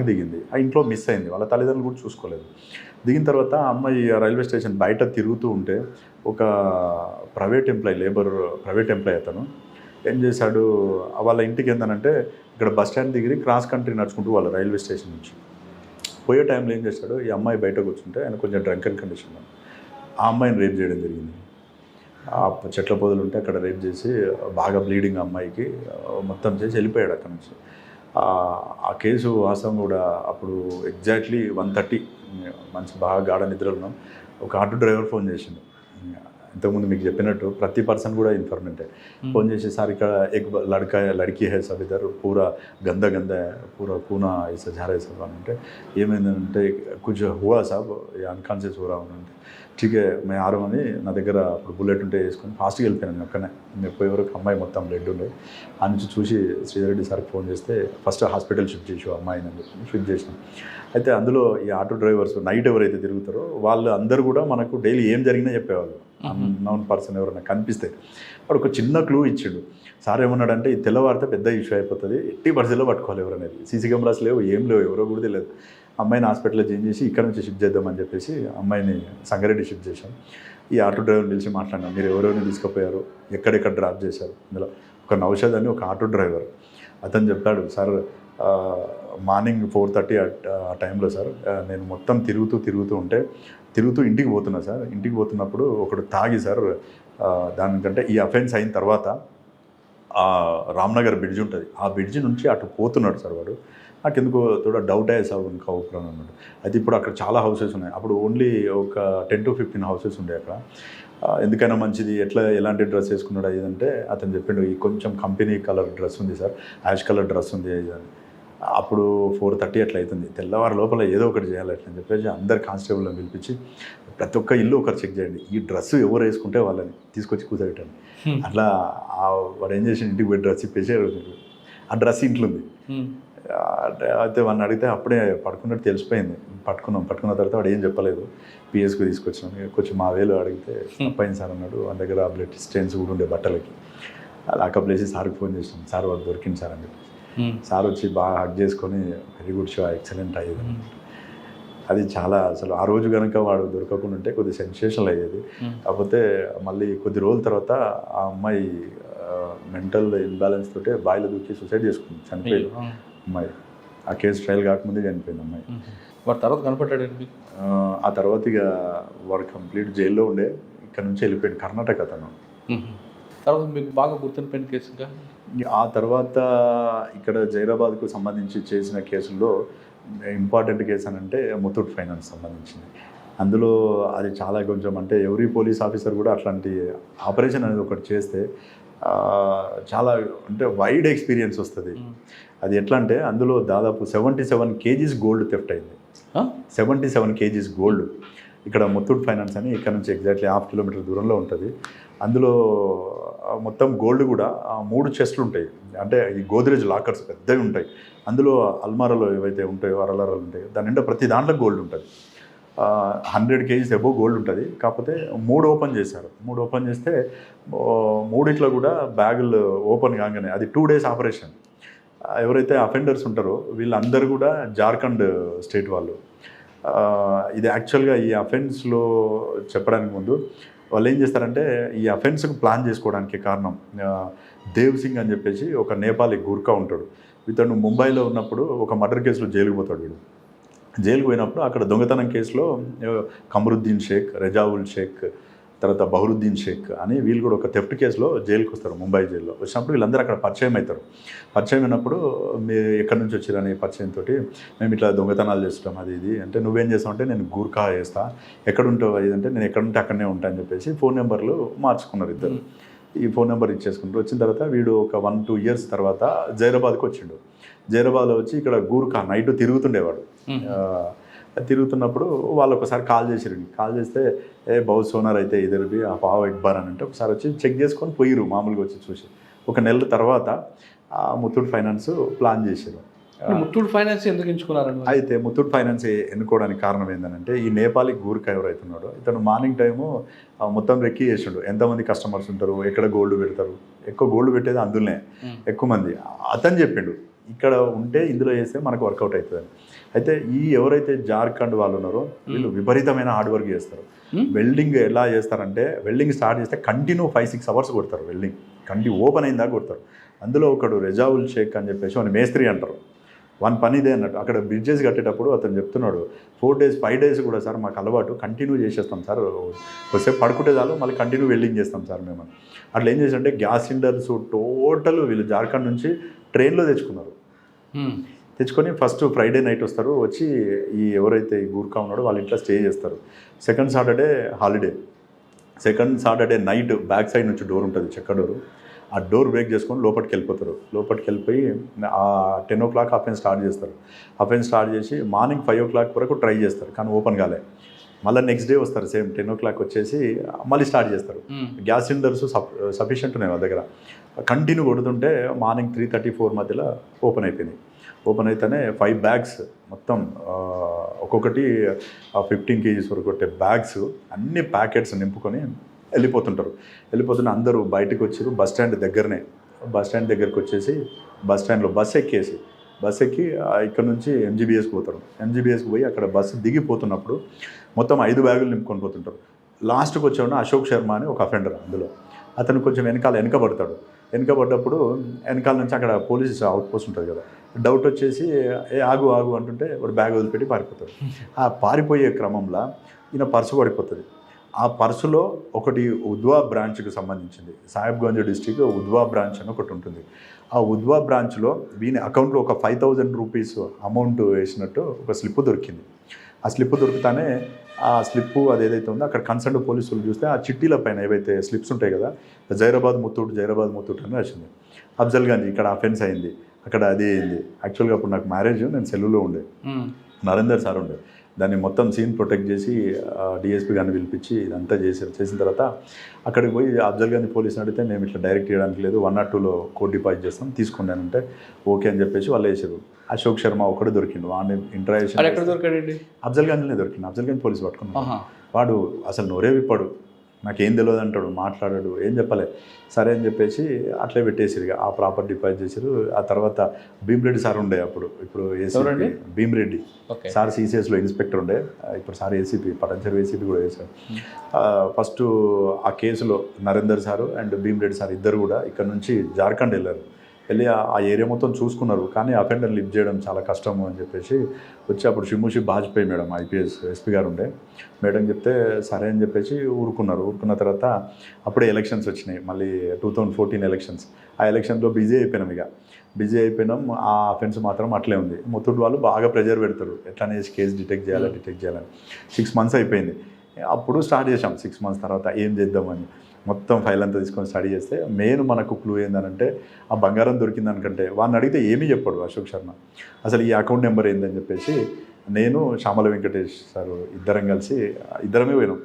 Bag దిగింది. ఆ ఇంట్లో మిస్ అయింది. వాళ్ళ తల్లిదండ్రులు కూడా చూసుకోలేదు. దిగిన తర్వాత ఆ అమ్మాయి రైల్వే స్టేషన్ బయట తిరుగుతూ ఉంటే ఒక ప్రైవేట్ ఎంప్లాయ్ అతను ఏం చేశాడు, వాళ్ళ ఇంటికి ఏంటంటే ఇక్కడ బస్ స్టాండ్ దగ్గర క్రాస్ కంట్రీ నడుచుకుంటూ వాళ్ళు రైల్వే స్టేషన్ నుంచి పోయే టైంలో ఏం చేశాడు, ఈ అమ్మాయి బయట కూర్చుంటే ఆయన కొంచెం డ్రంకన్ కండిషన్, ఆ అమ్మాయిని రేప్ చేయడం జరిగింది. ఆ చెట్ల పొదలు ఉంటే అక్కడ రేప్ చేసి బాగా బ్లీడింగ్ అమ్మాయికి మొత్తం చేసి వెళ్ళిపోయాడు అక్కడ నుంచి. ఆ కేసు వాస్తవం కూడా అప్పుడు ఎగ్జాక్ట్లీ 1:30 మంచి బాగా గాఢ నిద్రలో ఉన్నాం. ఒక ఆటో డ్రైవర్ ఫోన్ చేసిండు. ఇంతకుముందు మీకు చెప్పినట్టు ప్రతి పర్సన్ కూడా ఇన్ఫర్మేంటే. ఫోన్ చేసి సార్ ఇక్కడ एक लड़की है सब इधर पूरा गंदा है पूरा खूना ऐसा जा रहा है सब అంటే ఏమైందంటే कुछ हुआ साहब अनकॉन्शियस हो रहा हूँ అంటే ठीक है मैं आ रहा हूँ అని నా దగ్గర అప్పుడు బుల్లెట్ ఉంటే వేసుకొని ఫాస్ట్గా వెళ్ళిపోయాను. అక్కడనే నేను పోయే వరకు అమ్మాయి మొత్తం బ్లడ్ ఉండే. ఆ నుంచి చూసి శ్రీధర్ రెడ్డి సార్కి ఫోన్ చేస్తే ఫస్ట్ హాస్పిటల్ షిఫ్ట్ చేసావు అమ్మాయిని అని చెప్పి షిఫ్ట్ చేసినాం. అయితే అందులో ఈ ఆటో డ్రైవర్స్ నైట్ ఎవరైతే తిరుగుతారో వాళ్ళు అందరూ కూడా మనకు డైలీ ఏం జరిగినా చెప్పేవాళ్ళు. అన్నోన్ పర్సన్ ఎవరైనా కనిపిస్తే వాడు ఒక చిన్న క్లూ ఇచ్చాడు. సార్ ఏమన్నాడంటే ఈ తెల్లవారితే పెద్ద ఇష్యూ అయిపోతుంది, ఎట్టి పరిస్థితిలో పట్టుకోవాలి ఎవరనేది. సీసీ కెమెరాస్ లేవు, ఏం లేవు, ఎవరో కూడా తెలియదు. అమ్మాయిని హాస్పిటల్లో చేంజ్ చేసి ఇక్కడ నుంచి షిఫ్ట్ చేద్దామని చెప్పేసి అమ్మాయిని సంగారెడ్డి షిఫ్ట్ చేశాం. ఈ ఆటో డ్రైవర్ని పిలిచి మాట్లాడినాం, మీరు ఎవరెవరిని తీసుకుపోయారు, ఎక్కడెక్కడ డ్రాప్ చేశారు. ఇందులో ఒక నౌషద్ అని ఒక ఆటో డ్రైవర్ అతను చెప్పాడు, సార్ మార్నింగ్ 4:30 ఆ టైంలో సార్ నేను మొత్తం తిరుగుతూ ఇంటికి పోతున్నా సార్. ఇంటికి పోతున్నప్పుడు ఒకడు తాగి సార్ దానికంటే ఈ అఫెన్స్ అయిన తర్వాత రామ్నగర్ బ్రిడ్జ్ ఉంటుంది, ఆ బ్రిడ్జ్ నుంచి అటు పోతున్నాడు సార్ వాడు. నాకు ఎందుకో తోడా డౌట్ అయ్యే సార్ ఇంకా ఊపిరాను అన్నాడు. అయితే ఇప్పుడు అక్కడ చాలా హౌసెస్ ఉన్నాయి, అప్పుడు ఓన్లీ ఒక 10 to 15 హౌసెస్ ఉండే అక్కడ. ఎందుకైనా మంచిది ఎలాంటి డ్రెస్ వేసుకున్నాడు అదంటే అతను చెప్పిండు, ఈ కొంచెం కంపెనీ కలర్ డ్రెస్ ఉంది సార్, యాష్ కలర్ డ్రెస్ ఉంది అని. అప్పుడు 4:30 అట్లా అవుతుంది. తెల్లవారు లోపల ఏదో ఒకటి చేయాలి అట్లని చెప్పేసి అందరు కానిస్టేబుల్ని పిలిపించి ప్రతి ఒక్క ఇల్లు ఒకరు చెక్ చేయండి, ఈ డ్రెస్సు ఎవరు వేసుకుంటే వాళ్ళని తీసుకొచ్చి కూర్చోబెట్టండి. అట్లా వాడు ఏం చేసి ఇంటికి పోయి డ్రెస్ ఇప్పేసి ఆ డ్రెస్ ఇంట్లో ఉంది. అయితే వాడిని అడిగితే అప్పుడే పడుకున్నట్టు తెలిసిపోయింది. పట్టుకున్న తర్వాత వాడు ఏం చెప్పలేదు. పిఎస్కి తీసుకొచ్చినాం. కొంచెం మా వేలు అడిగితే తప్పైంది సార్ అన్నాడు. వాళ్ళ దగ్గర బ్లడ్ స్టెయిన్స్ కూడా ఉండే బట్టలకి. లాకప్ వేసి సార్కి ఫోన్ చేసినాం, సార్ వాడు దొరికింది సార్ అని చెప్పి. సార్ వచ్చి బాగా హక్ చేసుకొని వెరీ గుడ్ షో, ఎక్సలెంట్ అయ్యేది. అది చాలా అసలు ఆ రోజు కనుక వాడు దొరకకుండా ఉంటే కొద్ది సెన్సేషనల్ అయ్యేది. కాకపోతే మళ్ళీ కొద్ది రోజుల తర్వాత ఆ అమ్మాయి మెంటల్ ఇన్బ్యాలెన్స్ తోటే బాయిలో దూకి సూసైడ్ చేసుకుంది, చనిపోయింది అమ్మాయి. ఆ కేసు ట్రయల్ కాకముందే చనిపోయింది అమ్మాయి. వాడు తర్వాత కనపడ్డాడు. ఆ తర్వాత ఇక వాడు కంప్లీట్ జైల్లో ఉండే, ఇక్కడ నుంచి వెళ్ళిపోయాడు కర్ణాటక అతను. తర్వాత మీకు బాగా గుర్తుండిపోయిన కేసుగా ఆ తర్వాత ఇక్కడ జైరాబాద్కు సంబంధించి చేసిన కేసుల్లో ఇంపార్టెంట్ కేసు అని అంటే ముత్తూట్ ఫైనాన్స్ సంబంధించింది. అందులో అది చాలా కొంచెం అంటే ఎవరీ పోలీస్ ఆఫీసర్ కూడా అట్లాంటి ఆపరేషన్ అనేది ఒకటి చేస్తే చాలా అంటే వైడ్ ఎక్స్పీరియన్స్ వస్తుంది. అది ఎట్లా అంటే అందులో దాదాపు 77 kgs గోల్డ్ థెఫ్ట్ అయింది. 77 kgs గోల్డ్. ఇక్కడ ముత్తూట్ ఫైనాన్స్ అని ఇక్కడ నుంచి ఎగ్జాక్ట్లీ 1/2 కిలోమీటర్ దూరంలో ఉంటుంది. అందులో మొత్తం గోల్డ్ కూడా 3 చెస్ట్లు ఉంటాయి. అంటే ఈ గోద్రేజ్ లాకర్స్ పెద్దవి ఉంటాయి. అందులో అల్మారాలో ఏవైతే ఉంటాయో అరలరాలు ఉంటాయో దాని నిండా ప్రతి దాంట్లో గోల్డ్ ఉంటుంది. 100 kgs అబోవ్ గోల్డ్ ఉంటుంది. కాకపోతే 3 ఓపెన్ చేశారు. 3 ఓపెన్ చేస్తే 3 కూడా బ్యాగులు ఓపెన్ కాగానే అది 2 days ఆపరేషన్. ఎవరైతే అఫెండర్స్ ఉంటారో వీళ్ళందరూ కూడా జార్ఖండ్ స్టేట్ వాళ్ళు. ఇది యాక్చువల్గా ఈ అఫెన్స్లో చెప్పడానికి ముందు వాళ్ళు ఏం చేస్తారంటే ఈ అఫెన్స్కి ప్లాన్ చేసుకోవడానికి కారణం దేవ్ సింగ్ అని చెప్పేసి ఒక నేపాలీ గూర్ఖా ఉంటాడు. ఇతను ముంబైలో ఉన్నప్పుడు ఒక మర్డర్ కేసులో జైలుకు పోతాడు. వీడు జైలుకు పోయినప్పుడు అక్కడ దొంగతనం కేసులో కమరుద్దీన్ షేక్, రెజావుల్ షేక్, తర్వాత బహరుద్దీన్ షేక్ అని వీళ్ళు కూడా ఒక థెఫ్ట్ కేసులో జైలుకి వస్తారు. ముంబై జైల్లో వచ్చినప్పుడు వీళ్ళందరూ అక్కడ పరిచయం అవుతారు. పరిచయం అయినప్పుడు మీరు ఎక్కడి నుంచి వచ్చారని పరిచయంతో మేము ఇట్లా దొంగతనాలు చేస్తాం అది ఇది అంటే నువ్వేం చేస్తావు అంటే నేను గూర్ఖా చేస్తా, ఎక్కడుంటావు అది అంటే నేను ఎక్కడుంటే అక్కడనే ఉంటా అని చెప్పేసి ఫోన్ నెంబర్లు మార్చుకున్నారు ఇద్దరు. ఈ ఫోన్ నెంబర్ ఇచ్చేసుకుంటారు. వచ్చిన తర్వాత వీడు ఒక 1-2 years తర్వాత జైరాబాద్కి వచ్చిండు. జైరాబాద్లో వచ్చి ఇక్కడ గూర్ఖా నైట్ తిరుగుతుండేవాడు. తిరుగుతున్నప్పుడు వాళ్ళు ఒకసారి కాల్ చేస్తే బహు సోనార్ అయితే ఇద్దరిది ఆ పావు ఎక్బార్ అని అంటే ఒకసారి వచ్చి చెక్ చేసుకొని పోయిరు. మామూలుగా వచ్చి చూసి 1 నెల తర్వాత ముత్తూట్ ఫైనాన్స్ ప్లాన్ చేశారు. ముత్తూట్ ఫైనాన్స్ ఎందుకు ఎంచుకున్నారండి? అయితే ముత్తూట్ ఫైనాన్స్ ఎన్నుకోవడానికి కారణం ఏంటంటే ఈ నేపాలీ గూర్ఖా ఎవరైతున్నాడో ఇతను మార్నింగ్ టైము మొత్తం రెక్కి చేసిండు. ఎంతమంది కస్టమర్స్ ఉంటారు, ఎక్కడ గోల్డ్ పెడతారు, ఎక్కువ గోల్డ్ పెట్టేది అందులోనే ఎక్కువ మంది. అతను చెప్పిండు ఇక్కడ ఉంటే ఇందులో చేస్తే మనకు వర్కౌట్ అవుతుంది. అయితే ఈ ఎవరైతే జార్ఖండ్ వాళ్ళు ఉన్నారో వీళ్ళు విపరీతమైన హార్డ్ వర్క్ చేస్తారు. వెల్డింగ్ ఎలా చేస్తారంటే వెల్డింగ్ స్టార్ట్ చేస్తే కంటిన్యూ 5-6 అవర్స్ కొడతారు. వెల్డింగ్ కంటిన్యూ ఓపెన్ అయిందా కొడతారు. అందులో ఒకడు రెజావుల్ షేక్ అని చెప్పేసి వాడిని మేస్త్రి అంటారు. వన్ పని ఇదే అన్నట్టు. అక్కడ బ్రిడ్జెస్ కట్టేటప్పుడు అతను చెప్తున్నాడు 4 days 5 days కూడా సార్ మాకు అలవాటు కంటిన్యూ చేసేస్తాం సార్, కొద్దిసేపు పడుకుంటే చాలు మళ్ళీ కంటిన్యూ వెల్డింగ్ చేస్తాం సార్ మేము. అట్లా ఏం చేశారంటే గ్యాస్ సిలిండర్స్ టోటల్ వీళ్ళు జార్ఖండ్ నుంచి ట్రైన్లో తెచ్చుకున్నారు. తెచ్చుకొని ఫస్ట్ ఫ్రైడే నైట్ వస్తారు, వచ్చి ఈ ఎవరైతే ఈ గూర్ఖా ఉన్నాడో వాళ్ళ ఇంట్లో స్టే చేస్తారు. Second Saturday holiday. Second Saturday night back side నుంచి డోర్ ఉంటుంది, చెక్క డోరు. ఆ డోర్ బ్రేక్ చేసుకొని లోపలికి వెళ్ళిపోతారు. లోపలికి వెళ్ళిపోయి 10 o'clock హాఫ్ స్టార్ట్ చేస్తారు. హాఫ్ స్టార్ట్ చేసి మార్నింగ్ 5 o'clock వరకు ట్రై చేస్తారు, కానీ ఓపెన్ కాలే. మళ్ళీ నెక్స్ట్ డే వస్తారు, సేమ్ 10 o'clock వచ్చేసి మళ్ళీ స్టార్ట్ చేస్తారు. గ్యాస్ సిలిండర్స్ సఫిషియెంట్ ఉన్నాయి వాళ్ళ దగ్గర. కంటిన్యూ కొడుతుంటే మార్నింగ్ 3:30-4 మధ్యలో ఓపెన్ అయిపోయినాయి. ఓపెన్ అయితేనే 5 bags మొత్తం ఒక్కొక్కటి 15 kgs వరకు కొట్టే బ్యాగ్స్ అన్ని ప్యాకెట్స్ నింపుకొని వెళ్ళిపోతుంటారు. వెళ్ళిపోతున్న అందరూ బయటకు వచ్చారు. బస్ స్టాండ్ దగ్గరనే, బస్ స్టాండ్ దగ్గరకు వచ్చేసి బస్ స్టాండ్లో బస్ ఎక్కి ఇక్కడ నుంచి ఎంజీబీఎస్కి పోతారు. ఎంజీబీఎస్కి పోయి అక్కడ బస్సు దిగిపోతున్నప్పుడు మొత్తం 5 బ్యాగులు నింపుకొని పోతుంటారు. లాస్ట్కి వచ్చేవాడు అశోక్ శర్మ అని ఒక అఫెండర్. అందులో అతను కొంచెం వెనకబడతాడు. వెనకబడ్డప్పుడు వెనకాల నుంచి అక్కడ పోలీస్ అవుట్ పోస్ట్ ఉంటుంది కదా, డౌట్ వచ్చేసి ఆగు అంటుంటే వాడు బ్యాగ్ వదిలిపెట్టి పారిపోతాడు. ఆ పారిపోయే క్రమంలో ఈయన పర్సు పడిపోతుంది. ఆ పర్సులో ఒకటి ఉద్వా బ్రాంచ్కి సంబంధించింది, సాహిబ్గంజ్ డిస్టిక్ ఉద్వా బ్రాంచ్ అని ఒకటి ఉంటుంది. ఆ ఉద్వా బ్రాంచ్లో వీని అకౌంట్లో ఒక 5,000 రూపీస్ అమౌంట్ వేసినట్టు ఒక స్లిప్ దొరికింది. ఆ స్లిప్ దొరుకుతానే ఆ స్లిప్పు అది ఏదైతే ఉందో అక్కడ కన్సర్న్ పోలీసులు చూస్తే ఆ చిట్టీల పైన ఏవైతే స్లిప్స్ ఉంటాయి కదా, జైరాబాద్ ముత్తూట్ అని వచ్చింది. అఫ్జల్గంజ్ ఇక్కడ అఫెన్స్ అయింది, అక్కడ అది అయింది. యాక్చువల్గా అప్పుడు నాకు మ్యారేజ్, నేను సెలవులో ఉండే, నరేందర్ సార్ ఉండే. దాన్ని మొత్తం సీన్ ప్రొటెక్ట్ చేసి డిఎస్పీ గారిని పిలిపించి ఇదంతా చేసిన తర్వాత అక్కడికి పోయి అఫ్జల్గంజ్ పోలీసుని అడిగితే మేము ఇట్లా డైరెక్ట్ చేయడానికి లేదు, 102లో కోడ్ డిపాజిట్ చేస్తాం తీసుకున్నానంటే ఓకే అని చెప్పేసి వాళ్ళు వేసారు. అశోక్ శర్మ ఒకటి దొరికిండు, వాడిని ఇంటరాక్షన్ ఎక్కడ దొరికాడండి? అఫ్జల్గంజ్లోనే దొరికింది. అఫ్జల్గంజ్ పోలీసు పట్టుకున్నాడు. వాడు అసలు నోరే విప్పాడు, నాకేం తెలియదు అంటాడు, మాట్లాడాడు, ఏం చెప్పలే. సరే అని చెప్పేసి అట్లే పెట్టేసారు. ఆ ప్రాపర్ డిపాజిట్ చేశారు. ఆ తర్వాత భీమ్రెడ్డి సార్ ఉండే అప్పుడు, ఇప్పుడు ఏసీపీ భీమ్రెడ్డి సార్ సిసిఎస్లో ఇన్స్పెక్టర్ ఉండే, ఇప్పుడు సార్ ఏసీపీ పటంచెరు ఏసీపీ కూడా వేశారు. ఫస్ట్ ఆ కేసులో Narender sir and Bhim Reddy sir ఇద్దరు కూడా ఇక్కడ నుంచి జార్ఖండ్ వెళ్ళి ఆ ఏరియా మొత్తం చూసుకున్నారు. కానీ అఫెండర్ లిఫ్ట్ చేయడం చాలా కష్టము అని చెప్పేసి వచ్చి అప్పుడు షిమ్ముషి బాజ్పేయి మేడం ఐపీఎస్ ఎస్పీ గారు ఉండే, మేడం చెప్తే సరే అని చెప్పేసి ఊరుకున్న తర్వాత అప్పుడే ఎలక్షన్స్ వచ్చినాయి, మళ్ళీ 2014 ఎలక్షన్స్. ఆ ఎలక్షన్లో బిజీ అయిపోయినాం. ఆ అఫెన్స్ మాత్రం అట్లే ఉంది. ముత్తూట్ వాళ్ళు బాగా ప్రెజర్ పెడతారు, ఎట్లనే కేసు డిటెక్ట్ చేయాలని. 6 months అయిపోయింది. అప్పుడు స్టార్ట్ చేసాం. 6 months తర్వాత ఏం చేద్దామని మొత్తం ఫైల్ అంతా తీసుకొని స్టడీ చేస్తే మెయిన్ మనకు క్లూ ఏందనంటే ఆ బంగారం దొరికిందనుకంటే వాడిని అడిగితే ఏమీ చెప్పాడు అశోక్ శర్మ. అసలు ఈ అకౌంట్ నెంబర్ ఏందని చెప్పేసి నేను శ్యామల వెంకటేష్ సార్ ఇద్దరమే పోయినాం.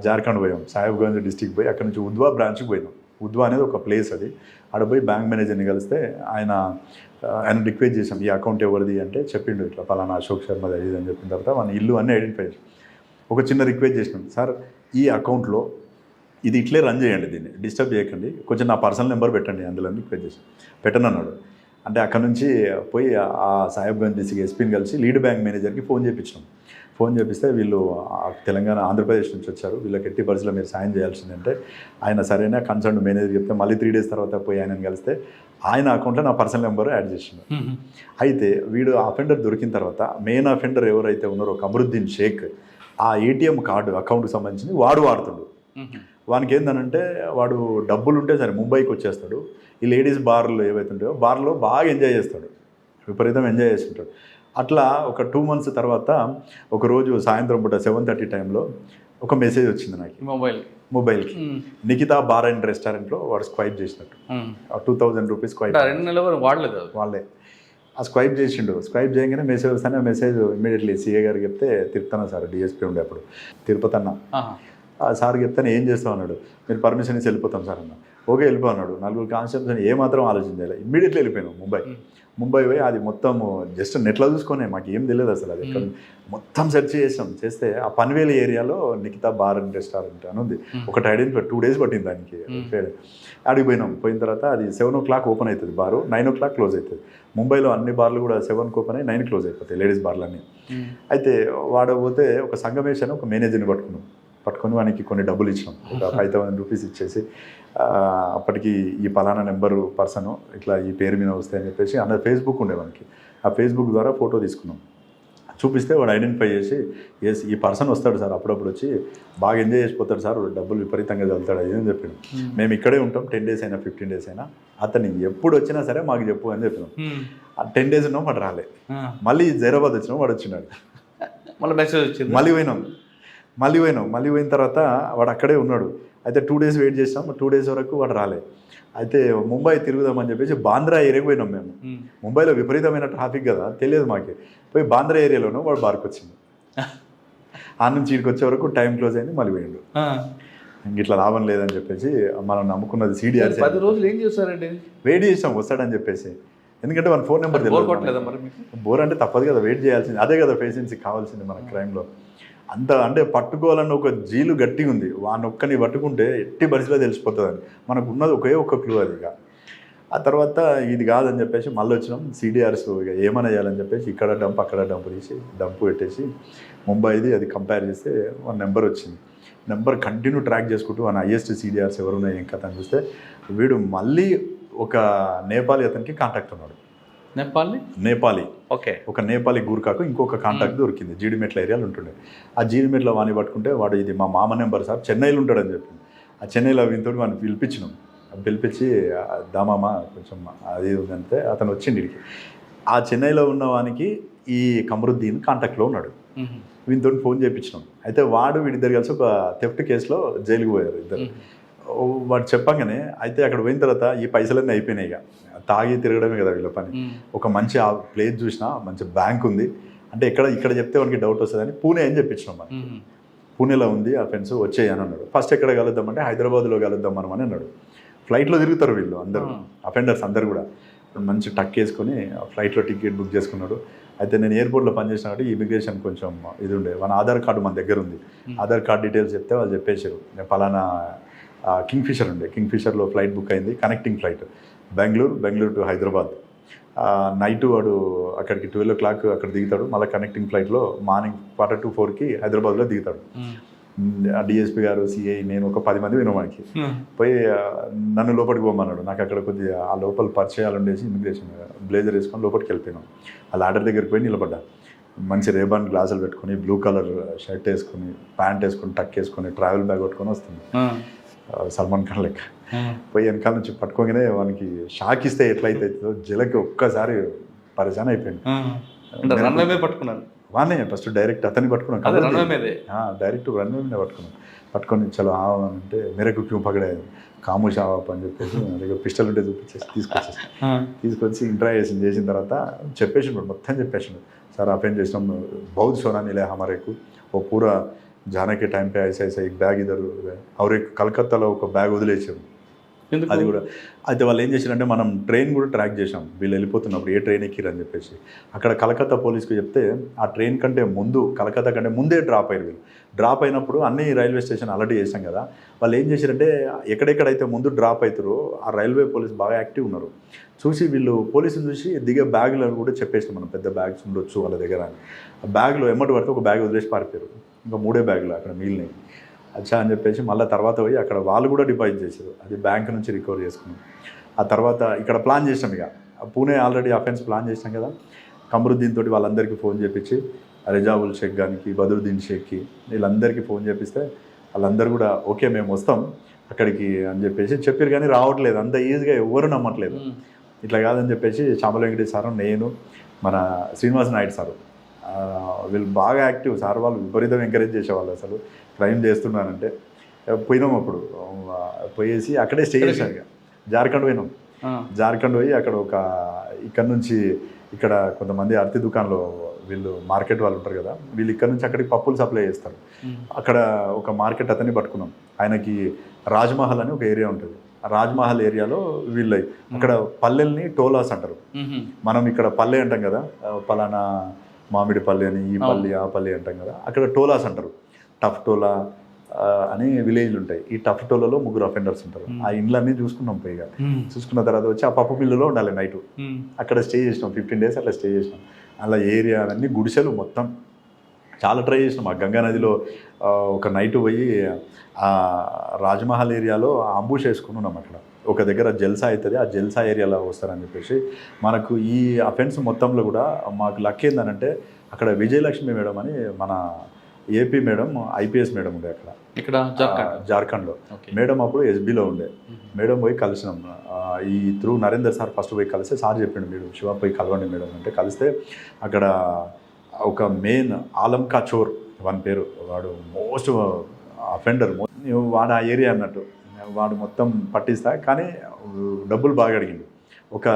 జార్ఖండ్ పోయాం, సాహిబ్గంజ్ డిస్టిక్ పోయి అక్కడ నుంచి ఉద్వా బ్రాంచ్కి పోయినాం. ఉద్వా అనేది ఒక ప్లేస్, అది ఆడ పోయి బ్యాంక్ మేనేజర్ని కలిస్తే ఆయన రిక్వెస్ట్ చేసాం ఈ అకౌంట్ ఎవరిది అంటే చెప్పిండు, ఇట్లా పలానా అశోక్ శర్మది అది అని చెప్పిన తర్వాత మన ఇల్లు అన్నీ ఐడెంటిఫై చేసాం. ఒక చిన్న రిక్వెస్ట్ చేసినాం, సార్ ఈ అకౌంట్లో ఇది ఇట్లే రన్ చేయండి, దీన్ని డిస్టర్బ్ చేయకండి, కొంచెం నా పర్సనల్ నెంబర్ పెట్టండి అందులో రిక్వెస్ట్ చేసి పెట్టను అన్నాడు. అంటే అక్కడ నుంచి పోయి ఆ సాహిబ్గంజ్ డిస్ట్రిక్ట్ ఎస్పీని కలిసి లీడ్ బ్యాంక్ మేనేజర్కి ఫోన్ చేపిస్తే వీళ్ళు తెలంగాణ ఆంధ్రప్రదేశ్ నుంచి వచ్చారు, వీళ్ళకి ఎట్టి పరిస్థితుల్లో మీరు సాయం చేయాల్సిందంటే ఆయన సరైన కన్సర్న్ మేనేజర్ చెప్తే మళ్ళీ 3 days తర్వాత పోయి ఆయనని కలిస్తే ఆయన అకౌంట్లో నా పర్సనల్ నెంబర్ యాడ్ చేసిండు. అయితే వీడు అఫెండర్ దొరికిన తర్వాత మెయిన్ అఫెండర్ ఎవరైతే ఉన్నారో కమరుద్దీన్ షేక్, ఆ ఏటీఎం కార్డు అకౌంట్కి సంబంధించి వాడుతుండు. వానికి ఏందనంటే వాడు డబ్బులు ఉంటే సరే ముంబైకి వచ్చేస్తాడు, ఈ లేడీస్ బార్లు ఏవైతే ఉంటాయో బార్లో బాగా ఎంజాయ్ చేస్తాడు, విపరీతం ఎంజాయ్ చేస్తుంటాడు. అట్లా ఒక 2 months తర్వాత ఒకరోజు సాయంత్రం పూట 7:30 టైంలో ఒక మెసేజ్ వచ్చింది నాకు మొబైల్కి, నిఖితా బార్ అండ్ రెస్టారెంట్లో వాడు స్క్వైప్ చేసినట్టు 2,000 రూపీస్ స్క్వైప్ వాళ్ళే ఆ స్క్వైప్ చేసిండు. స్క్వైప్ చేయగానే మెసేజ్ వస్తానే మెసేజ్ ఇమ్మీడియట్లీ సీఏ గారికి చెప్తే తిరుపతన్న సార్ డిఎస్పీ ఉండే అప్పుడు తిరుపతన్న సార్ చెప్తాను ఏం చేస్తాం అన్నాడు. మీరు పర్మిషన్ ఇచ్చి వెళ్ళిపోతాం సార్ అన్న. ఓకే వెళ్ళిపో అన్నాడు. 4 కానిస్టేబుల్స్ ఏమాత్రం ఆలోచించాలి, ఇమ్మీడియట్లీ వెళ్ళిపోయినాం ముంబై పోయి అది మొత్తం జస్ట్ నెట్లో చూసుకునే, మాకు ఏం తెలియదు అసలు అది ఎక్కడ. మొత్తం సెర్చ్ చేస్తే ఆ పన్వేల్ ఏరియాలో నిఖితా బార్ అండ్ రెస్టారెంట్ అని ఉంది. ఒకటి ఐడెంటిఫై 2 days పట్టింది దానికి. అడిగి పోయిన తర్వాత అది 7 o'clock ఓపెన్ అవుతుంది బారు, 9 o'clock క్లోజ్ అవుతుంది. ముంబైలో అన్ని బార్లు కూడా 7కి ఓపెన్ అయ్యి 9 క్లోజ్ అయిపోతాయి, లేడీస్ బార్లు అన్నీ. అయితే వాడకపోతే ఒక సంగమేష్ అని ఒక మేనేజర్ని పట్టుకొని వానికి కొన్ని డబ్బులు ఇచ్చినాం, ఒక 5,000 రూపీస్ ఇచ్చేసి అప్పటికి ఈ పలానా నెంబరు పర్సన్ ఇట్లా ఈ పేరు మీద వస్తాయని చెప్పేసి అన్న ఫేస్బుక్ ఉండే మనకి, ఆ ఫేస్బుక్ ద్వారా ఫోటో తీసుకున్నాం. చూపిస్తే వాడు ఐడెంటిఫై చేసి ఎస్ ఈ పర్సన్ వస్తాడు సార్, అప్పుడప్పుడు వచ్చి బాగా ఎంజాయ్ చేసిపోతాడు సార్, డబ్బులు విపరీతంగా చదువుతాడు అది అని చెప్పాడు. మేము ఇక్కడే ఉంటాం 10 days అయినా 15 days అయినా, అతను ఎప్పుడు వచ్చినా సరే మాకు చెప్పు అని చెప్పినాం. ఆ 10 days ఉన్నాం, వాడు రాలే. మళ్ళీ హైదరాబాద్ వచ్చినాం, వాడు వచ్చినాడు. మళ్ళీ మెసేజ్ వచ్చింది, మళ్ళీ పోయిన తర్వాత వాడు అక్కడే ఉన్నాడు. అయితే 2 days వెయిట్ చేసాం, 2 days వరకు వాడు రాలే. అయితే ముంబై తిరుగుదామని చెప్పేసి బాంద్రా ఏరియాకి పోయినాం మేము. ముంబైలో విపరీతమైన ట్రాఫిక్ కదా, తెలియదు మాకు. పోయి బాంద్రా ఏరియాలోనూ వాడు బార్కి వచ్చింది. ఆ నుంచి ఇక్కడికి వచ్చే వరకు టైం క్లోజ్ అయింది, మళ్ళీ పోయిండు. ఇంక ఇట్లా లాభం లేదని చెప్పేసి మనం నమ్ముకున్నది CDR. 10 రోజులు ఏం చేస్తారండి? వెయిట్ చేసాం వస్తాడని చెప్పేసి, ఎందుకంటే మన ఫోన్ నెంబర్ బోర్ అంటే తప్పదు కదా, వెయిట్ చేయాల్సింది. అదే కదా పేషెన్సీ కావాల్సింది మన క్రైమ్లో. అంత అంటే పట్టుకోవాలన్న ఒక జీలు గట్టిగా ఉంది. వానొక్కని పట్టుకుంటే ఎట్టి పరిస్థితిలో తెలిసిపోతుందని మనకు ఉన్నది ఒక్క క్లూ అది. ఇక ఆ తర్వాత ఇది కాదని చెప్పేసి మళ్ళీ వచ్చినాం. CDRs ఇక ఏమైనా చేయాలని చెప్పేసి ఇక్కడ డంప్ అక్కడ డంప్ తీసి డంప్ పెట్టేసి ముంబైది అది కంపేర్ చేస్తే వన్ నెంబర్ వచ్చింది. నెంబర్ కంటిన్యూ ట్రాక్ చేసుకుంటూ మన హైయెస్ట్ CDRs ఎవరున్నాయి ఏం కథ అని చూస్తే వీడు మళ్ళీ ఒక నేపాలీ అతనికి కాంటాక్ట్ ఉన్నాడు. నేపాలీ ఓకే, ఒక నేపాలీ గూర్ఖాకు ఇంకొక కాంటాక్ట్ దొరికింది. జీడిమెట్ల ఏరియాలో ఉంటుండే. ఆ జీడిమెట్ల వాణి పట్టుకుంటే వాడు ఇది మా మామ నెంబర్ సార్, చెన్నైలో ఉంటాడని చెప్పింది. ఆ చెన్నైలో వీనితో వాడిని పిలిపించి దామామ కొంచెం అది ఉందంటే అతను వచ్చింది ఇడికి. ఆ చెన్నైలో ఉన్న వానికి ఈ కమరుద్దీన్ కాంటాక్ట్లో ఉన్నాడు. వీనితో ఫోన్ చేయించినాం. అయితే వీడిద్దరు కలిసి ఒక థెఫ్ట్ కేసులో జైలుకు పోయారు ఇద్దరు. వాడు చెప్పంగానే అయితే అక్కడ పోయిన తర్వాత ఈ పైసలన్నీ అయిపోయినాయి. ఇక తాగి తిరగడమే కదా వీళ్ళ పని. ఒక మంచి ఆ ప్లేస్ చూసినా మంచి బ్యాంక్ ఉంది అంటే ఇక్కడ చెప్తే వానికి డౌట్ వస్తుందని పూణే అని చెప్పించినాం. మనం పూణేలో ఉంది ఆ ఫ్రెండ్స్ వచ్చేయని అన్నాడు. ఫస్ట్ ఎక్కడ కలుద్దామంటే హైదరాబాద్లో కలుద్దాం మనం అని అన్నాడు. ఫ్లైట్లో తిరుగుతారు వీళ్ళు అందరూ, అఫెండర్స్ అందరు కూడా. మంచి టక్ వేసుకొని ఫ్లైట్లో టికెట్ బుక్ చేసుకున్నాడు. అయితే నేను ఎయిర్పోర్ట్లో పనిచేసిన కాబట్టి ఇమిగ్రేషన్ కొంచెం ఇది ఉండే, మన ఆధార్ కార్డు మన దగ్గర ఉంది. ఆధార్ కార్డు డీటెయిల్స్ చెప్తే వాళ్ళు చెప్పేశారు నేను పలానా కింగ్ఫిషర్ ఉండే, కింగ్ఫిషర్లో ఫ్లైట్ బుక్ అయింది, connecting flight Bengaluru to Hyderabad. Night వాడు అక్కడికి 12 o'clock అక్కడ దిగుతాడు. మళ్ళీ కనెక్టింగ్ ఫ్లైట్లో మార్నింగ్ 4:45 హైదరాబాద్లో దిగుతాడు. DSP గారు, CI, నేను ఒక 10 మంది వినోమానికి పోయి నన్ను లోపలికి పోమన్నాడు. నాకు అక్కడ కొద్దిగా ఆ లోపల పరిచయాలు ఉండేసి ఇమిగ్రేషన్ బ్లేజర్ వేసుకొని లోపలికి వెళ్ళిపోయినాం. ఆ లాడర్ దగ్గరికి పోయి నిలబడ్డా. మంచి రేబాన్ గ్లాసులు పెట్టుకొని, బ్లూ కలర్ షర్ట్ వేసుకొని, ప్యాంట్ వేసుకొని, టక్ వేసుకొని, ట్రావెల్ బ్యాగ్ పట్టుకొని వస్తుంది సల్మాన్ ఖాన్ లెక్క. పోయి వెనకాల నుంచి పట్టుకోగానే వానికి షాక్ ఇస్తే ఎట్లయితే జలకి ఒక్కసారి పరిశాన్ అయిపోయింది. వానే ఫస్ట్ డైరెక్ట్ అతన్ని పట్టుకున్నాం, డైరెక్ట్ రన్వే మీద పట్టుకొని చలో అంటే మేరకు క్యూ పగడే కాముష్ ఆవాప్ అని చెప్పేసి దగ్గర పిస్టల్ ఉంటే తీసుకొచ్చి ఇంట్రాగేషన్ చేసిన తర్వాత చెప్పేసిండు, మొత్తం చెప్పేసిండు. సార్ అపెండ్ చేసినాం బౌద్ధ సోనా మిలే హమారేకు ఓ పూరా जाने के टाइम पे ऐसा एक बैग इधर और एक కలకత్తాలో ఒక బ్యాగ్ వదిలేసారు. అది కూడా అయితే వాళ్ళు ఏం చేశారంటే మనం ట్రైన్ కూడా ట్రాక్ చేసాం. వీళ్ళు వెళ్ళిపోతున్నప్పుడు ఏ ట్రైన్ ఎక్కిరని చెప్పేసి అక్కడ కలకత్తా పోలీస్కి చెప్తే ఆ ట్రైన్ కంటే ముందు, కలకత్తా కంటే ముందే డ్రాప్ అయ్యారు. వీళ్ళు డ్రాప్ అయినప్పుడు అన్ని రైల్వే స్టేషన్ అలర్ట్ చేశాం కదా, వాళ్ళు ఏం చేశారంటే ఎక్కడెక్కడైతే ముందు డ్రాప్ అవుతారో ఆ రైల్వే పోలీస్ బాగా యాక్టివ్ ఉన్నారు. చూసి వీళ్ళు పోలీసులు చూసి దిగే బ్యాగులు కూడా చెప్పేసాం మనం, పెద్ద బ్యాగ్స్ ఉండొచ్చు వాళ్ళ దగ్గర. ఆ బ్యాగ్లో ఎమ్మటి పడితే ఒక బ్యాగ్ వదిలేసి పారిపోయారు. ఇంకా 3 బ్యాగులు అక్కడ మిగిలినాయి. అచ్చా అని చెప్పేసి మళ్ళీ తర్వాత పోయి అక్కడ వాళ్ళు కూడా డిపాజిట్ చేశారు. అది బ్యాంక్ నుంచి రికవర్ చేసుకున్నాం. ఆ తర్వాత ఇక్కడ ప్లాన్ చేసాం. ఇక పూణే ఆల్రెడీ అఫెన్స్ ప్లాన్ చేసాం కదా, కమరుద్దీన్ తోటి వాళ్ళందరికీ ఫోన్ చేపించి, రిజావుల్ షేక్ గారికి, బదరుద్దీన్ షేక్కి వీళ్ళందరికీ ఫోన్ చేపిస్తే వాళ్ళందరూ కూడా ఓకే మేము వస్తాం అక్కడికి అని చెప్పేసి చెప్పారు. కానీ రావట్లేదు, అంత ఈజీగా ఎవరు నమ్మట్లేదు. ఇట్లా కాదని చెప్పేసి చామల వెంకటేష్ సారు, నేను, మన శ్రీనివాస్ నాయుడు సారు, వీళ్ళు బాగా యాక్టివ్ సార్. వాళ్ళు విపరీతం ఎంకరేజ్ చేసేవాళ్ళు. అసలు క్రైమ్ చేస్తున్నానంటే పోయినాం. అప్పుడు పోయేసి అక్కడే స్టే చేశాను. ఇక జార్ఖండ్ పోయినాం. జార్ఖండ్ పోయి అక్కడ ఇక్కడ నుంచి ఇక్కడ కొంతమంది అరటి దుకాణంలో వీళ్ళు మార్కెట్ వాళ్ళు ఉంటారు కదా, వీళ్ళు ఇక్కడ నుంచి అక్కడికి పప్పులు సప్లై చేస్తారు. అక్కడ ఒక మార్కెట్ అతన్ని పట్టుకున్నాం. ఆయనకి రాజ్మహల్ అని ఒక ఏరియా ఉంటుంది, రాజ్మహల్ ఏరియాలో వీళ్ళవి అక్కడ పల్లెల్ని టోలాస్ అంటారు. మనం ఇక్కడ పల్లె అంటాం కదా, పలానా మామిడి పల్లె అని, ఈ పల్లి ఆ పల్లి అంటాం కదా, అక్కడ టోలాస్ అంటారు. టఫ్ టోలా అని విలేజ్లు ఉంటాయి. ఈ టఫ్ టోలలో 3 అఫెండర్స్ ఉంటారు. ఆ ఇండ్లన్నీ చూసుకున్నాం. పైగా చూసుకున్న తర్వాత వచ్చి ఆ పప్పు మిల్లులో ఉండాలి నైట్. అక్కడ స్టే చేసినాం 15 days అట్లా స్టే చేసినాం. అలా ఏరియా అన్నీ గుడిసెలు మొత్తం చాలా ట్రై చేసినాం. ఆ గంగా నదిలో ఒక నైట్ పోయి ఆ రాజ్మహల్ ఏరియాలో అంబుష్ వేసుకుని ఉన్నాం. అక్కడ ఒక దగ్గర జల్సా అవుతుంది, ఆ జల్సా ఏరియాలో వస్తారని చెప్పేసి మనకు ఈ అఫెన్స్ మొత్తంలో కూడా మాకు లక్ ఏంటంటే అక్కడ విజయలక్ష్మి మేడం అని మన ఏపీ మేడం ఐపీఎస్ మేడం ఉండే అక్కడ ఇక్కడ జార్ఖండ్లో. మేడం అప్పుడు ఎస్బీలో ఉండే. మేడం పోయి కలిసినాం. ఈ త్రూ నరేందర్ సార్ ఫస్ట్ పోయి కలిస్తే సార్ చెప్పిండు మీరు శివ పోయి కలవండి మేడం అంటే కలిస్తే అక్కడ ఒక మెయిన్ ఆలం కాచోర్ వాని పేరు, వాడు మోస్ట్ అఫెండర్, వాడు ఆ ఏరియా అన్నట్టు. వాడు మొత్తం పట్టిస్తా కానీ డబ్బులు బాగా అడిగిండు. ఒక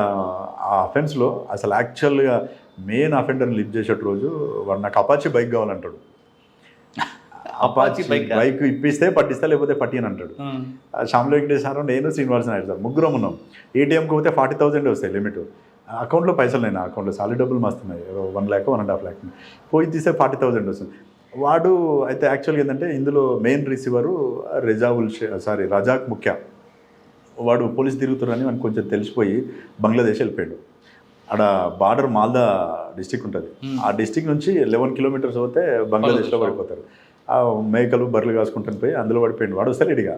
ఆ అఫెన్స్లో అసలు యాక్చువల్గా మెయిన్ అఫెండర్ని లిఫ్ట్ చేసే రోజు వాడు నాకు అపాచీ బైక్ కావాలంటాడు. అపాచీ బైక్ ఇప్పిస్తే పట్టిస్తా, లేకపోతే పట్టి అని అంటాడు. శ్యామల వెంకటేశ్వర, నేను శ్రీనివాస నాయుడు సార్ ముగ్గురం ఉన్నాం. ఏటీఎంకి పోతే 40,000 వస్తాయి లిమిట్. అకౌంట్లో పైసలు లేని అకౌంట్లో సాలరీ డబ్బులు మస్తున్నాయి, 1 lakh 1.5 lakh పోయి తీస్తే 40,000 వస్తుంది. వాడు అయితే యాక్చువల్గా ఏంటంటే ఇందులో మెయిన్ రిసీవరు రజాక్ ముఖ్య. వాడు పోలీస్ తిరుగుతారని మనకు కొంచెం తెలిసిపోయి బంగ్లాదేశ్ వెళ్ళిపోయాడు. ఆడ బార్డర్ మాల్దా డిస్టిక్ ఉంటుంది. ఆ డిస్టిక్ నుంచి 11 kilometers పోతే బంగ్లాదేశ్లో పడిపోతారు. ఆ మేకలు బర్రెలు కాసుకుంటాను పోయి అందులో పడిపోయిండు. వాడు వస్తారు ఇడిగా.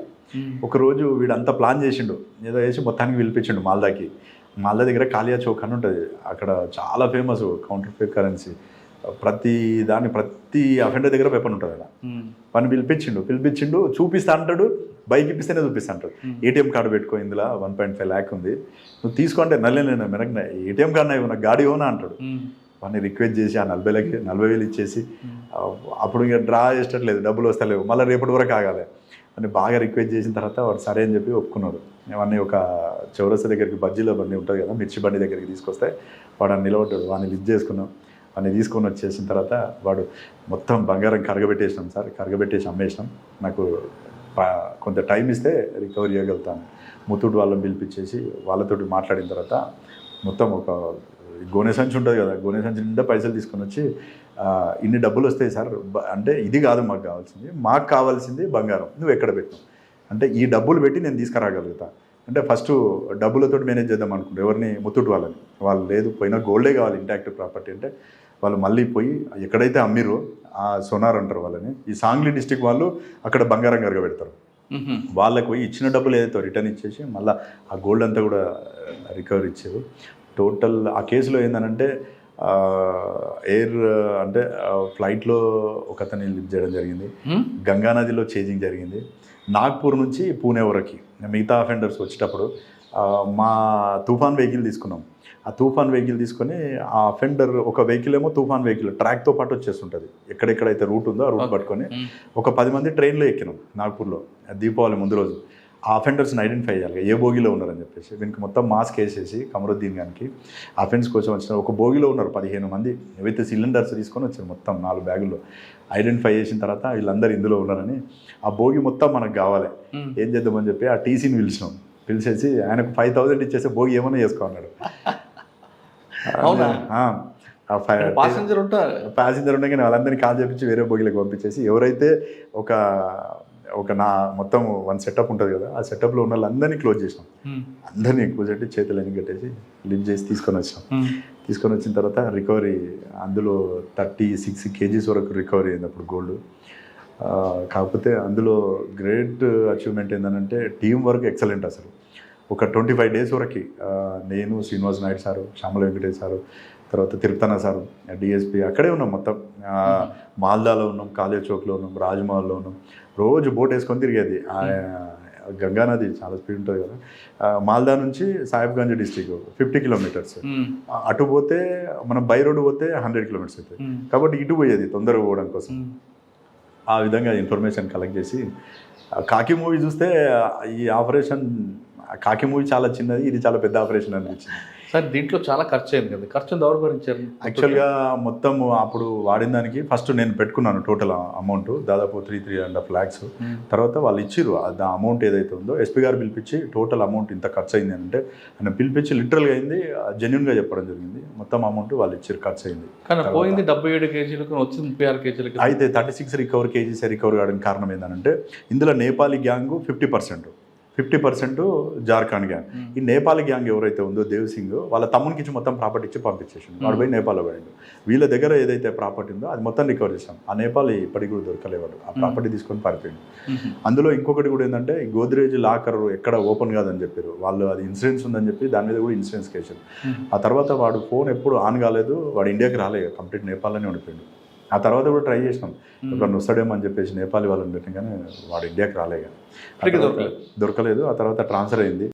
ఒకరోజు వీడంతా ప్లాన్ చేసిండు, ఏదో వేసి మొత్తానికి పిలిపించిండు మాల్దాకి. మాల్దా దగ్గర కాలియా చౌక్ అని ఉంటుంది. అక్కడ చాలా ఫేమస్ కౌంటర్ ఫేక్ కరెన్సీ. ప్రతి అఫెండర్ దగ్గర వెపన్ ఉంటుంది అలా. పని పిలిపించిండు చూపిస్తా అంటాడు. బైక్ ఇప్పిస్తేనే చూపిస్తా అంటాడు. ఏటీఎం కార్డు పెట్టుకో, ఇందులో 1.5 lakh ఉంది, నువ్వు తీసుకుంటే నల్లేను మెనక్ ఏటీఎం కార్డు నాకు గాడి ఓనా అంటాడు. వాడిని రిక్వెస్ట్ చేసి ఆ 40,000 ఇచ్చేసి అప్పుడు ఇక డ్రా చేసేటట్లేదు, డబ్బులు వస్తలేవు, మళ్ళీ రేపటి వరకు ఆగాలి అని బాగా రిక్వెస్ట్ చేసిన తర్వాత వాడు సరే అని చెప్పి ఒప్పుకున్నాడు. అవన్నీ ఒక చౌరస్తా దగ్గరికి బజ్జీలో బండి ఉంటుంది కదా, మిర్చి బండి దగ్గరికి తీసుకొస్తే వాడు అని నిలబడ్డాడు. వాడిని లిఫ్ట్ చేసుకున్నాం. వాడిని తీసుకొని వచ్చేసిన తర్వాత వాడు మొత్తం బంగారం కరగబెట్టేసినాం సార్, కరగబెట్టేసి అమ్మేసినాం. నాకు కొంత టైం ఇస్తే రికవరీ చేయగలుగుతాను. ముత్తూట్ వాళ్ళని పిలిపించేసి వాళ్ళతోటి మాట్లాడిన తర్వాత మొత్తం ఒక గోనె సంచి ఉంటుంది కదా, గోనె సంచి నిండా పైసలు తీసుకొని వచ్చి ఇన్ని డబ్బులు వస్తాయి సార్ అంటే, ఇది కాదు మాకు కావాల్సింది బంగారం, నువ్వు ఎక్కడ పెట్టినావు అంటే ఈ డబ్బులు పెట్టి నేను తీసుకురాగలుగుతా అంటే ఫస్ట్ డబ్బులతో మేనేజ్ చేద్దాం అనుకుంటే ఎవరిని ముత్తూట్ వాళ్ళని. వాళ్ళు లేదు పోయినా గోల్డే కావాలి ఇంటాక్ట్ ప్రాపర్టీ అంటే వాళ్ళు మళ్ళీ పోయి ఎక్కడైతే అమ్మిరో ఆ సోనార్ అంటారు వాళ్ళని, ఈ సాంగ్లీ డిస్టిక్ వాళ్ళు అక్కడ బంగారం కరగబెడతారు. వాళ్ళకి పోయి ఇచ్చిన డబ్బులు ఏదైతే రిటర్న్ ఇచ్చేసి మళ్ళీ ఆ గోల్డ్ అంతా కూడా రికవరీ ఇచ్చారు. టోటల్ ఆ కేసులో ఏంటంటే ఫ్లైట్లో ఒక అతన్ని లిఫ్ట్ చేయడం జరిగింది. గంగానదిలో చేజింగ్ జరిగింది. నాగ్పూర్ నుంచి పూణే వరకు మిగతా అఫెండర్స్ వచ్చేటప్పుడు మా తుఫాన్ వెహికల్ తీసుకున్నాం. ఆ తుఫాన్ వెహికల్ తీసుకొని ఆ అఫెండర్ ఒక వెహికల్ ఏమో తుఫాన్ వెహికల్ ట్రాక్తో పాటు వచ్చేస్తుంటుంది. ఎక్కడెక్కడైతే రూట్ ఉందో ఆ రూట్ పట్టుకొని ఒక 10 మంది ట్రైన్లో ఎక్కినాం నాగ్పూర్లో దీపావళి ముందు రోజు. ఆ అఫెండర్స్ని ఐడెంటిఫై చేయాలి, ఏ బోగిలో ఉన్నారని చెప్పేసి. వీనికి మొత్తం మాస్క్ వేసేసి కమరుద్దీన్ గారికి అఫెన్స్ కోసం వచ్చిన ఒక బోగిలో ఉన్నారు 15 మంది విత్ సిలిండర్స్ తీసుకొని వచ్చారు మొత్తం 4 బ్యాగుల్లో. ఐడెంటిఫై చేసిన తర్వాత వీళ్ళందరూ ఇందులో ఉన్నారని ఆ బోగి మొత్తం మనకు కావాలి, ఏం చేద్దామని చెప్పి ఆ టీసీని పిలిచేసి ఆయనకు 5,000 ఇచ్చేసి బోగి ఏమైనా చేసుకోమన్నాడు. ప్యాసింజర్ ఉండగానే వాళ్ళందరినీ కాల్ చేపించి వేరే బోగిలకు పంపించేసి ఎవరైతే ఒక నా మొత్తం 1 సెటప్ ఉంటుంది కదా, ఆ సెటప్లో ఉన్న వాళ్ళందరినీ క్లోజ్ చేసినాం. అందరినీ కూర్చోబెట్టి చేతులన్నీ కట్టేసి లిఫ్ట్ చేసి తీసుకొని వచ్చిన తర్వాత రికవరీ అందులో 36 kgs వరకు రికవరీ అయింది అప్పుడు గోల్డ్. కాకపోతే అందులో గ్రేట్ అచీవ్మెంట్ ఏంటంటే టీం వర్క్ ఎక్సలెంట్. అసలు ఒక 25 days వరకు నేను, శ్రీనివాస నాయుడు సారు, శ్యామల వెంకటేష్ సారు, తర్వాత తిరుపతన్న సారు, డిఎస్పీ అక్కడే ఉన్నాం. మొత్తం మాల్దాలో ఉన్నాం, కాలేజ్ చౌక్లో ఉన్నాం, రాజ్మహల్లో ఉన్నాం. రోజు బోట్ వేసుకొని తిరిగేది. గంగానది చాలా స్పీడ్ ఉంటుంది కదా. మాల్దా నుంచి సాహిబ్గంజ్ డిస్టిక్ 50 kilometers. అటు పోతే మనం బై రోడ్డు పోతే 100 kilometers అవుతుంది. కాబట్టి ఇటు పోయేది తొందరగా పోవడం కోసం. ఆ విధంగా ఇన్ఫర్మేషన్ కలెక్ట్ చేసి కాకి మూవీ చూస్తే ఈ ఆపరేషన్ కాకి మూవీ చాలా చిన్నది, ఇది చాలా పెద్ద ఆపరేషన్ అనిపించింది. సార్ దీంట్లో చాలా ఖర్చు అయింది కదా, ఖర్చును ఎవరు భరించారు? యాక్చువల్గా మొత్తం అప్పుడు వాడిన దానికి ఫస్ట్ నేను పెట్టుకున్నాను టోటల్ అమౌంట్ దాదాపు 3.5 lakhs. తర్వాత వాళ్ళు ఇచ్చిర్రు ఆ అమౌంట్ ఏదైతే ఉందో ఎస్పీ గారు పిలిపించి టోటల్ అమౌంట్ ఇంత ఖర్చు అయింది అంటే ఆయన పిలిపించి లిటరల్గా అయింది, జెన్యున్గా చెప్పడం జరిగింది. మొత్తం అమౌంట్ వాళ్ళు ఇచ్చారు, ఖర్చు అయింది. కానీ పోయింది 77 kgs వచ్చింది 36 kgs. అయితే 36 కేజీస్ రికవర్ కావడానికి కారణం ఏంటంటే ఇందులో నేపాలీ గ్యాంగ్ 50% జార్ఖండ్ గ్యాంగ్. ఈ నేపాల్ గ్యాంగ్ ఎవరైతే ఉందో దేవ్ సింగ్ వాళ్ళ తమ్మునికి ఇచ్చి మొత్తం ప్రాపర్టీ ఇచ్చి పంపించేసిండు. వాడు పోయి నేపాల్లో పోయిండు. వీళ్ళ దగ్గర ఏదైతే ప్రాపర్టీ ఉందో అది మొత్తం రికవర్ చేసాం. ఆ నేపాల్ ఇప్పటికి కూడా దొరకలేవాడు, ఆ ప్రాపర్టీ తీసుకొని పారిపోయిండు. అందులో ఇంకొకటి కూడా ఏంటంటే ఈ గోద్రేజ్ లాకర్ ఎక్కడ ఓపెన్ కాదని చెప్పారు వాళ్ళు, అది ఇన్సూరెన్స్ ఉందని చెప్పి దాని మీద కూడా ఇన్సూరెన్స్ కేసు. ఆ తర్వాత వాడు ఫోన్ ఎప్పుడు ఆన్ కాలేదు, వాడు ఇండియాకి రాలేదు, కంప్లీట్ నేపాల్లోనే ఉండిపోయిండు. ఆ తర్వాత కూడా ట్రై చేసినాం ఎప్పుడన్నా వస్తాడేమో అని చెప్పేసి నేపాలీ వాళ్ళని పెట్టిన, కానీ వాడు ఇండియాకి రాలేదు, దొరకలేదు. ఆ తర్వాత ట్రాన్స్ఫర్ అయింది.